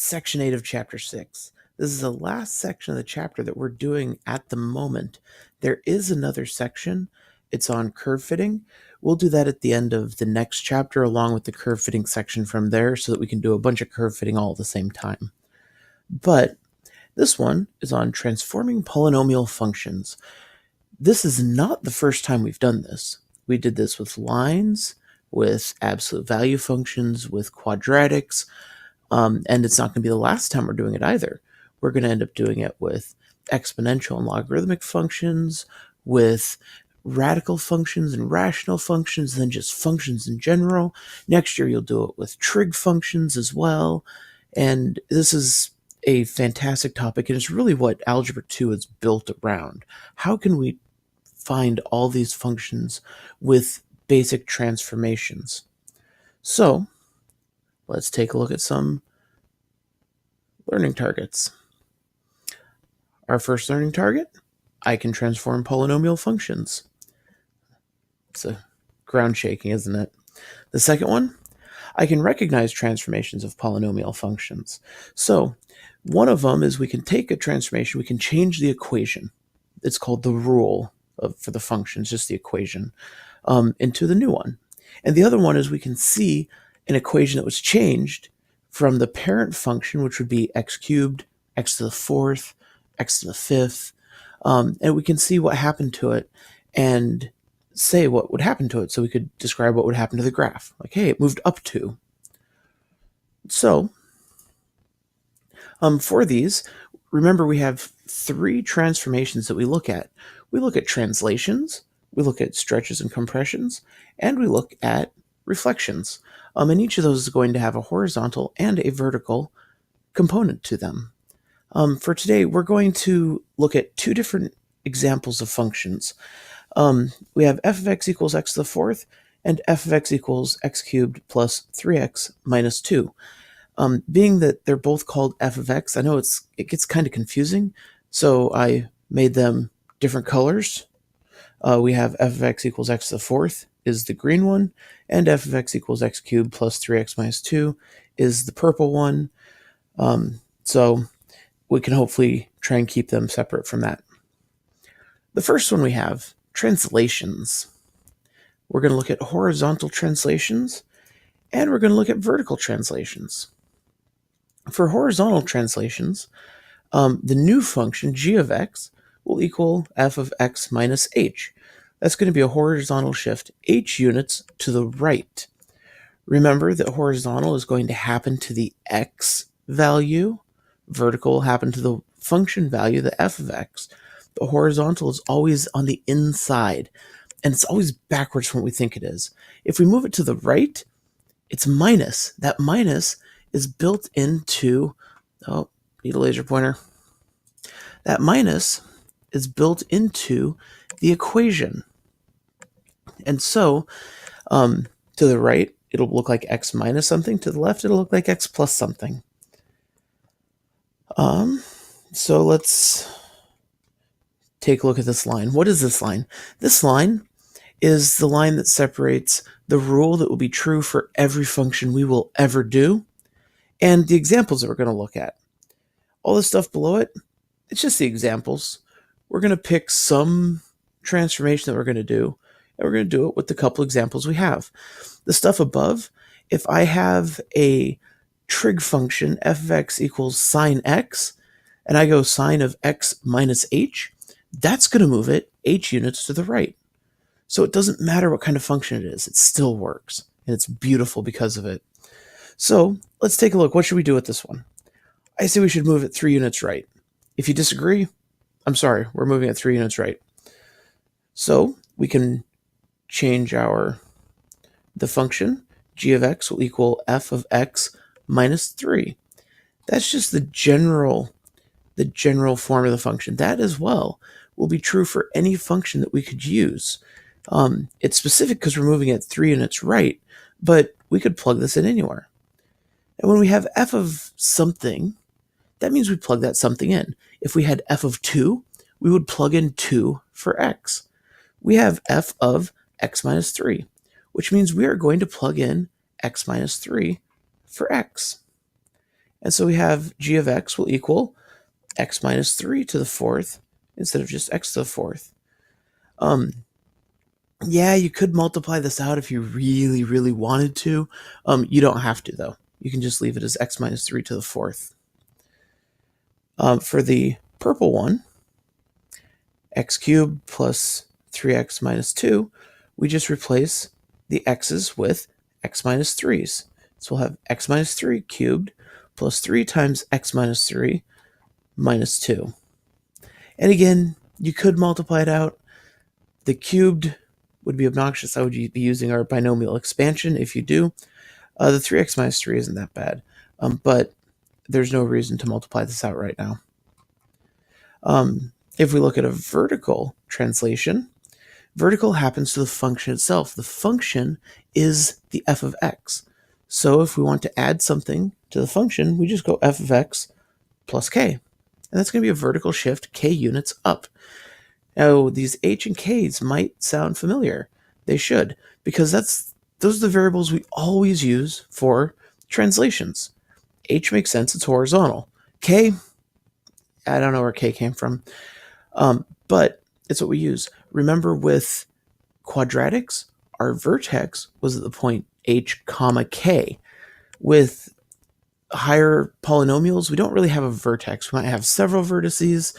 Section 8 of Chapter 6. This is the last section of the chapter that we're doing at the moment. There is another section. It's on curve fitting. We'll do that at the end of the next chapter along with the curve fitting section from there so that we can do a bunch of curve fitting all at the same time. But this one is on transforming polynomial functions. This is not the first time we've done this. We did this with lines, with absolute value functions, with quadratics, and it's not going to be the last time we're doing it either. We're going to end up doing it with exponential and logarithmic functions, with radical functions and rational functions, and then just functions in general. Next year you'll do it with trig functions as well. And this is a fantastic topic, and it's really what Algebra 2 is built around. How can we find all these functions with basic transformations? So let's take a look at some learning targets. Our first learning target, I can transform polynomial functions. It's a ground shaking, isn't it? The second one, I can recognize transformations of polynomial functions. So one of them is we can take a transformation, we can change the equation. It's called the rule for the functions, just the equation, into the new one. And the other one is we can see an equation that was changed from the parent function, which would be x cubed, x to the fourth, x to the fifth, and we can see what happened to it and say what would happen to it. So we could describe what would happen to the graph. Like, hey, it moved up 2. So for these, remember we have 3 transformations that we look at. We look at translations, we look at stretches and compressions, and we look at reflections. And each of those is going to have a horizontal and a vertical component to them. For today, we're going to look at 2 different examples of functions. We have f of x equals x to the fourth and f of x equals x cubed plus 3x minus 2. Being that they're both called f of x, I know it gets kind of confusing, so I made them different colors. We have f of x equals x to the fourth is the green one, and f of x equals x cubed plus 3x minus 2 is the purple one. So we can hopefully try and keep them separate from that. The first one we have, translations. We're going to look at horizontal translations, and we're going to look at vertical translations. For horizontal translations, the new function g of x will equal f of x minus h. That's going to be a horizontal shift h units to the right. Remember that horizontal is going to happen to the x value. Vertical will happen to the function value, the f of x. The horizontal is always on the inside, and it's always backwards from what we think it is. If we move it to the right, it's minus. That minus is built into, need a laser pointer. That minus is built into the equation. And so, to the right, it'll look like x minus something. To the left, it'll look like x plus something. So let's take a look at this line. What is this line? This line is the line that separates the rule that will be true for every function we will ever do and the examples that we're going to look at. All the stuff below it, it's just the examples. We're going to pick some transformation that we're going to do, and we're going to do it with the couple examples we have. The stuff above, if I have a trig function, f of x equals sine x, and I go sine of x minus h, that's going to move it h units to the right. So it doesn't matter what kind of function it is, it still works, and it's beautiful because of it. So let's take a look. What should we do with this one? I say we should move it 3 units right. If you disagree, I'm sorry, we're moving it 3 units right. So we can change the function. G of x will equal f of x minus 3. That's just the general form of the function. That as well will be true for any function that we could use. It's specific because we're moving it 3 units right, but we could plug this in anywhere. And when we have f of something, that means we plug that something in. If we had f of 2, we would plug in 2 for x. We have f of x minus 3, which means we are going to plug in x minus 3 for x. And so we have g of x will equal x minus 3 to the fourth instead of just x to the fourth. Yeah, you could multiply this out if you really, really wanted to. You don't have to, though. You can just leave it as x minus 3 to the fourth. For the purple one, x cubed plus 3x minus 2, we just replace the x's with x minus 3's. So we'll have x minus 3 cubed plus 3 times x minus 3 minus 2. And again, you could multiply it out. The cubed would be obnoxious. I would be using our binomial expansion if you do. The 3x minus 3 isn't that bad, but there's no reason to multiply this out right now. If we look at a vertical translation, vertical happens to the function itself. The function is the f of x. So if we want to add something to the function, we just go f of x plus k. And that's going to be a vertical shift k units up. Now, these h and k's might sound familiar. They should, because those are the variables we always use for translations. H makes sense, it's horizontal. K, I don't know where k came from, but it's what we use. Remember, with quadratics, our vertex was at the point h comma k. With higher polynomials, we don't really have a vertex. We might have several vertices.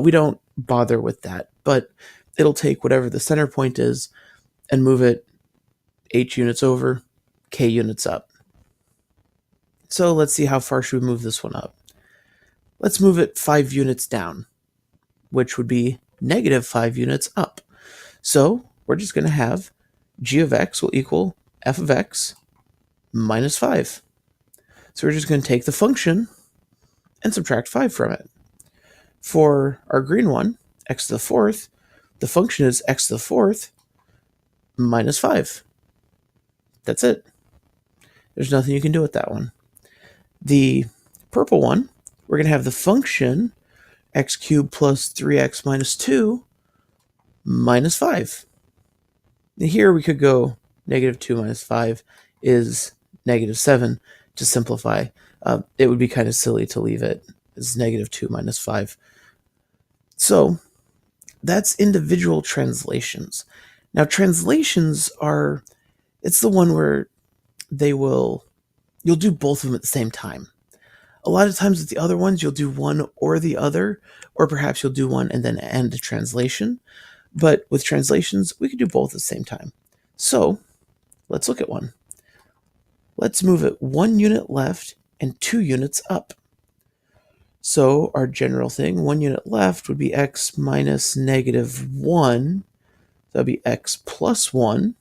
We don't bother with that, but it'll take whatever the center point is and move it h units over, k units up. So let's see, how far should we move this one up? Let's move it 5 units down, which would be negative 5 units up. So we're just going to have g of x will equal f of x minus 5. So we're just going to take the function and subtract 5 from it. For our green one, x to the fourth, the function is x to the fourth minus 5. That's it. There's nothing you can do with that one. The purple one, we're going to have the function x cubed plus 3x minus 2 minus 5. And here we could go negative 2 minus 5 is negative 7 to simplify. It would be kind of silly to leave it as negative 2 minus 5. So that's individual translations. Now, translations are, it's the one where you'll do both of them at the same time. A lot of times with the other ones, you'll do one or the other, or perhaps you'll do one and then end a translation. But with translations, we can do both at the same time. So let's look at one. Let's move it 1 unit left and 2 units up. So our general thing, 1 unit left would be x minus negative 1. That would be x plus 1.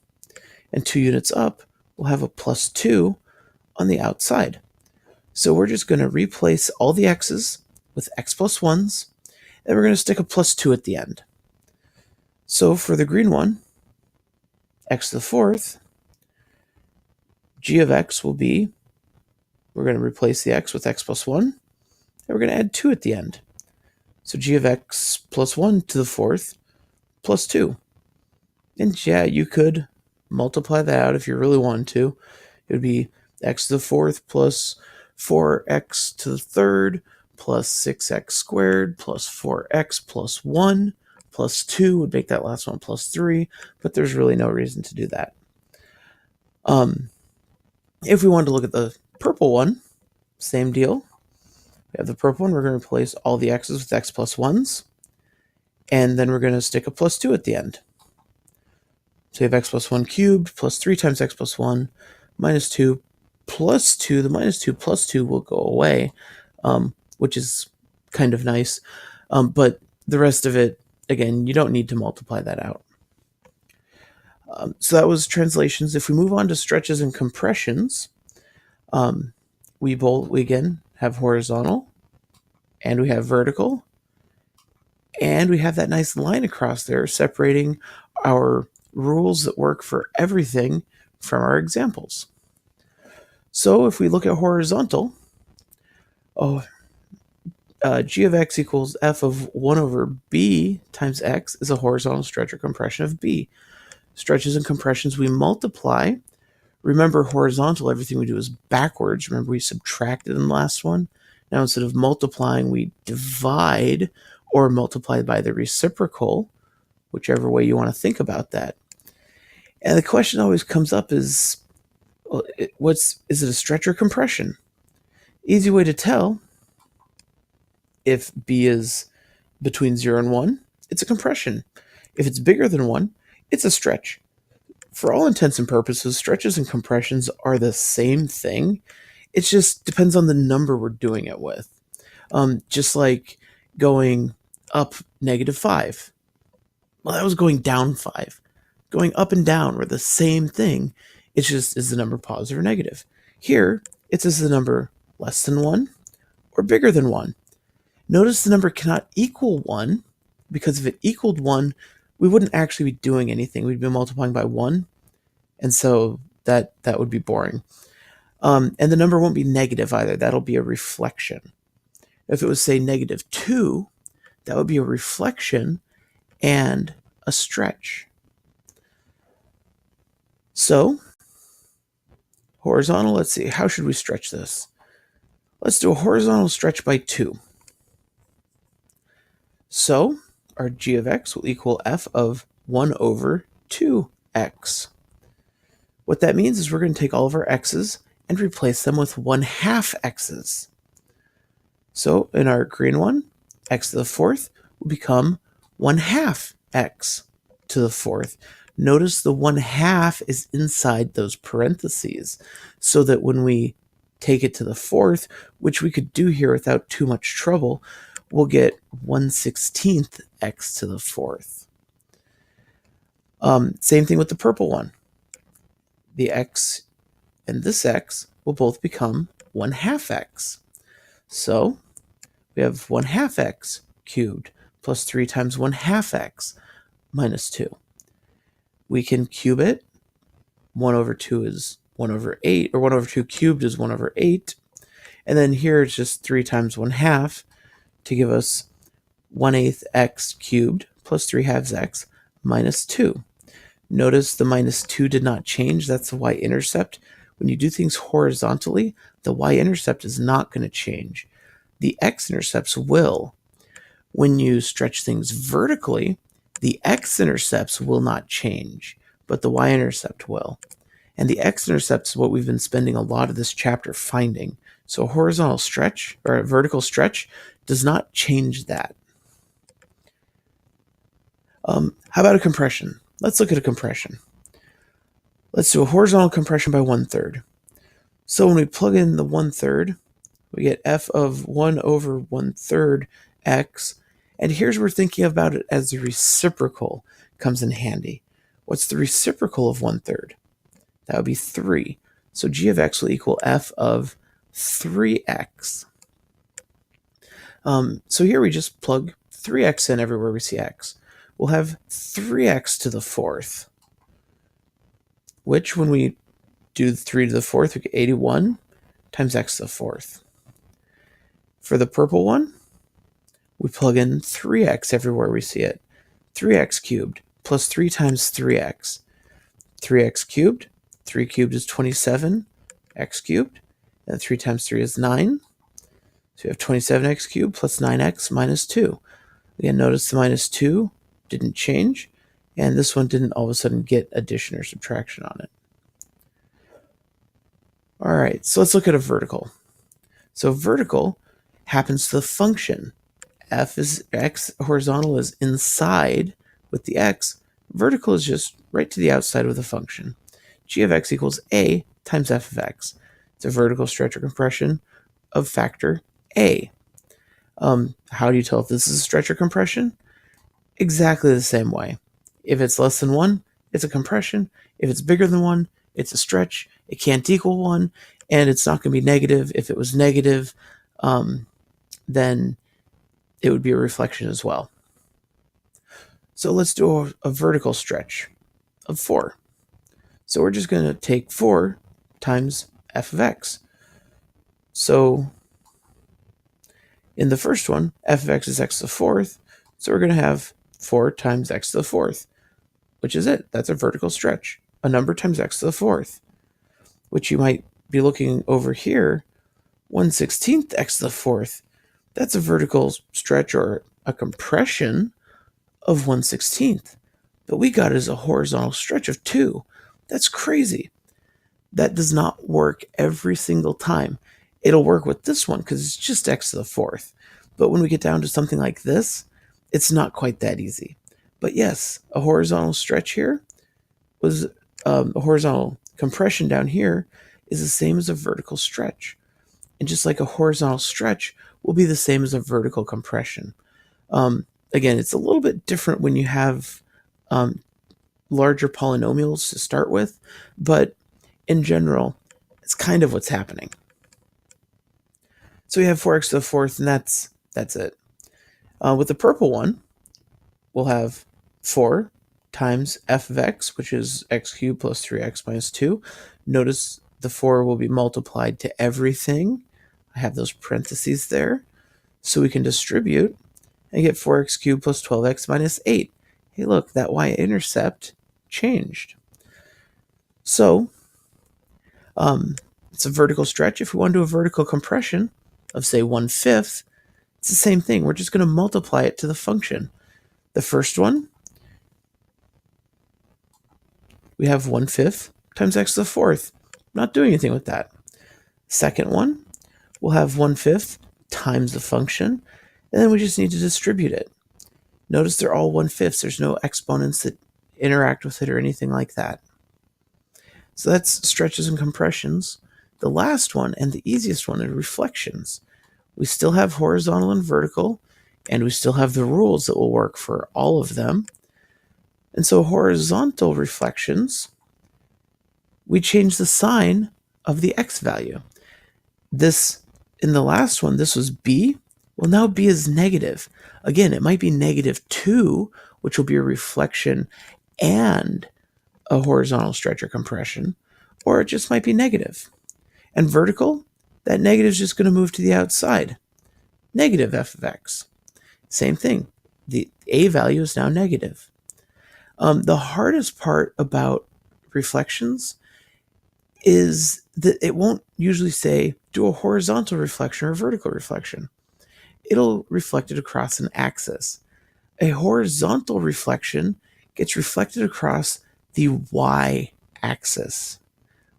And 2 units up, we'll have a plus 2 on the outside. So we're just going to replace all the x's with x plus 1's, and we're going to stick a plus 2 at the end. So for the green one, x to the fourth, g of x will be, we're going to replace the x with x plus 1, and we're going to add 2 at the end. So g of x plus 1 to the fourth plus 2. And yeah, you could multiply that out if you really wanted to. It would be x to the fourth plus 4x to the third plus 6x squared plus 4x plus 1 plus 2 would make that last one plus 3, but there's really no reason to do that. If we wanted to look at the purple one, same deal. We have the purple one, we're going to replace all the x's with x plus 1's, and then we're going to stick a plus 2 at the end. So we have x plus 1 cubed plus 3 times x plus 1 minus 2 plus 2. The minus 2 plus 2 will go away, which is kind of nice. But the rest of it, again, you don't need to multiply that out. So that was translations. If we move on to stretches and compressions, we again have horizontal, and we have vertical, and we have that nice line across there separating our rules that work for everything from our examples. So if we look at horizontal, g of x equals f of 1 over b times x is a horizontal stretch or compression of b. Stretches and compressions we multiply Remember, horizontal, everything we do is backwards. Remember, we subtracted in the last one. Now, instead of multiplying, we divide or multiply by the reciprocal, whichever way you want to think about that. And the question always comes up is, well, is it a stretch or compression? Easy way to tell, if b is between 0 and 1, it's a compression. If it's bigger than 1, it's a stretch. For all intents and purposes, stretches and compressions are the same thing. It just depends on the number we're doing it with. Just like going up -5. Well, that was going down 5. Going up and down were the same thing. It's just, is the number positive or negative? Here, it's is the number less than 1 or bigger than 1? Notice the number cannot equal 1, because if it equaled 1, we wouldn't actually be doing anything. We'd be multiplying by 1, and so that would be boring. And the number won't be negative either. That'll be a reflection. If it was, say, -2, that would be a reflection and a stretch. So, horizontal, let's see, how should we stretch this? Let's do a horizontal stretch by 2. So, our g of x will equal f of 1 over 2x. What that means is we're going to take all of our x's and replace them with 1/2 x's. So, in our green one, x to the 4th will become 1/2 x to the 4th. Notice the 1/2 is inside those parentheses, so that when we take it to the 4th, which we could do here without too much trouble, we'll get 1/16 x to the 4th. Same thing with the purple one. The x and this x will both become 1/2 x. So we have 1/2 x cubed plus 3 times 1/2 x minus 2. We can cube it. 1 over 2 is 1 over 8, or 1 over 2 cubed is 1 over 8. And then here it's just 3 times 1/2 to give us 1/8 x cubed plus 3/2 x minus 2. Notice the minus 2 did not change. That's the y-intercept. When you do things horizontally, the y-intercept is not going to change. The x-intercepts will. When you stretch things vertically, the x-intercepts will not change, but the y-intercept will. And the x-intercept is what we've been spending a lot of this chapter finding. So a horizontal stretch, or a vertical stretch, does not change that. How about a compression? Let's look at a compression. Let's do a horizontal compression by 1/3. So when we plug in the 1/3, we get f of 1 over 1/3 x. And here's where we're thinking about it as the reciprocal comes in handy. What's the reciprocal of 1/3? That would be 3. So g of x will equal f of 3x. So here we just plug 3x in everywhere we see x. We'll have 3x to the 4th, which when we do 3 to the 4th, we get 81 times x to the 4th. For the purple one, we plug in 3x everywhere we see it. 3x cubed plus 3 times 3x. 3x cubed, 3 cubed is 27, x cubed, and 3 times 3 is 9. So we have 27x cubed plus 9x minus 2. Again, notice the minus 2 didn't change, and this one didn't all of a sudden get addition or subtraction on it. All right, so let's look at a vertical. So vertical happens to the function. F is x, horizontal is inside with the x. Vertical is just right to the outside with the function. G of x equals a times f of x. It's a vertical stretch or compression of factor a. How do you tell if this is a stretch or compression? Exactly the same way. If it's less than 1, it's a compression. If it's bigger than 1, it's a stretch. It can't equal 1, and it's not going to be negative. If it was negative, then it would be a reflection as well. So let's do a vertical stretch of 4. So we're just going to take 4 times f of x. So in the first one, f of x is x to the 4th, so we're going to have 4 times x to the 4th, which is it. That's a vertical stretch. A number times x to the 4th. which you might be looking over here, 1/16 x to the fourth, that's a vertical stretch or a compression of 1/16. But we got it as a horizontal stretch of 2. That's crazy. That does not work every single time. It'll work with this one because it's just x to the fourth. But when we get down to something like this, it's not quite that easy. But yes, a horizontal stretch here was a horizontal compression down here is the same as a vertical stretch. And just like a horizontal stretch will be the same as a vertical compression. Again, it's a little bit different when you have larger polynomials to start with, but in general, it's kind of what's happening. So we have 4x to the fourth, and that's it. With the purple one, we'll have 4 times f of x, which is x cubed plus 3x minus 2. Notice the 4 will be multiplied to everything. I have those parentheses there. So we can distribute and get 4x cubed plus 12x minus 8. Hey, look, that y-intercept changed. So it's a vertical stretch. If we want to do a vertical compression of, say, 1/5, it's the same thing. We're just going to multiply it to the function. The first one, we have 1/5 times x to the fourth. Not doing anything with that. Second one, we'll have 1/5 times the function, and then we just need to distribute it. Notice they're all 1/5. There's no exponents that interact with it or anything like that. So that's stretches and compressions. The last one and the easiest one are reflections. We still have horizontal and vertical, and we still have the rules that will work for all of them. And so horizontal reflections, we change the sign of the x value. This, in the last one, this was b. Well, now b is negative. Again, it might be -2, which will be a reflection and a horizontal stretch or compression, or it just might be negative. And vertical, that negative is just going to move to the outside. Negative f of x. Same thing. The a value is now negative. The hardest part about reflections is that it won't usually say do a horizontal reflection or a vertical reflection. It'll reflect it across an axis. A horizontal reflection gets reflected across the y-axis.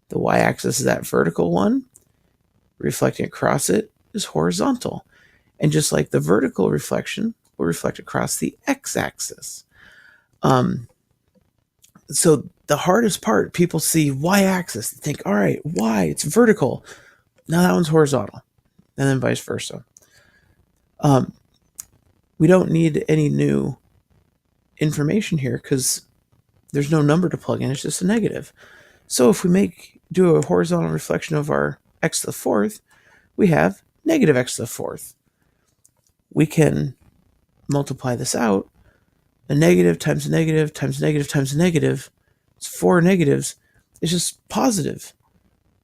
The y-axis is that vertical one. Reflecting across it is horizontal. And just like the vertical reflection will reflect across the x-axis. So the hardest part, people see y-axis, they think, all right, y, it's vertical. Now that one's horizontal. And then vice versa. We don't need any new information here because there's no number to plug in. It's just a negative. So if we do a horizontal reflection of our x to the fourth, we have negative x to the fourth. We can multiply this out. A negative times a negative times a negative times a negative. It's 4 negatives. It's just positive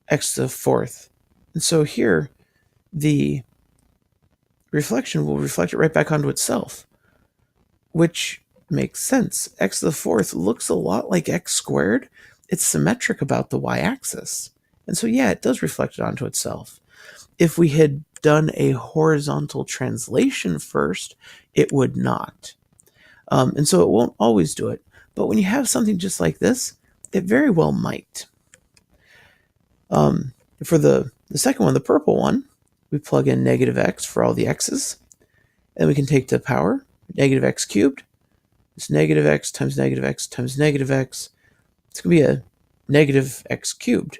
x to the fourth. And so here, the reflection will reflect it right back onto itself, which makes sense. X to the fourth looks a lot like x squared. It's symmetric about the y-axis. And so, yeah, it does reflect it onto itself. If we had done a horizontal translation first, it would not. And so it won't always do it. But when you have something just like this, it very well might. For the second one, the purple one, we plug in negative x for all the x's. And we can take the power, negative x cubed. It's negative x times negative x times negative x. It's going to be a negative x cubed.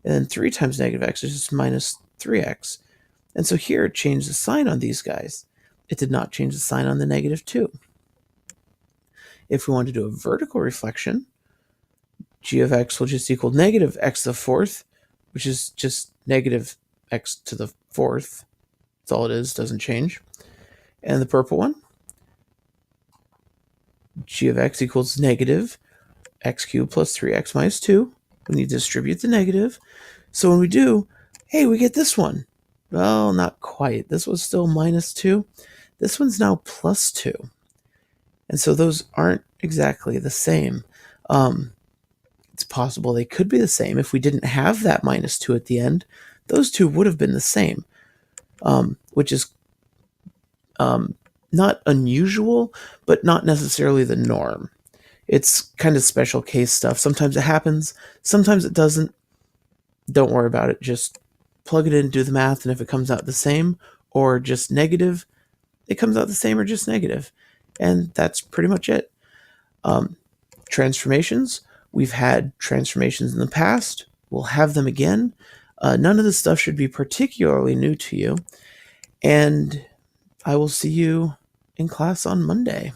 And then 3 times negative x is just minus 3x. And so here it changed the sign on these guys. It did not change the sign on the -2. If we want to do a vertical reflection, g of x will just equal negative x to the fourth, which is just negative x to the fourth. That's all it is, doesn't change. And the purple one, g of x equals negative x cubed plus 3x minus 2. We need to distribute the negative. So when we do, hey, we get this one. Well, not quite. This was still -2. This one's now +2. And so those aren't exactly the same. It's possible they could be the same. If we didn't have that minus 2 at the end, those two would have been the same, which is not unusual, but not necessarily the norm. It's kind of special case stuff. Sometimes it happens, sometimes it doesn't. Don't worry about it. Just plug it in, do the math, and if it comes out the same or just negative, it comes out the same or just negative. And that's pretty much it. Transformations. We've had transformations in the past. We'll have them again. None of this stuff should be particularly new to you. And I will see you in class on Monday.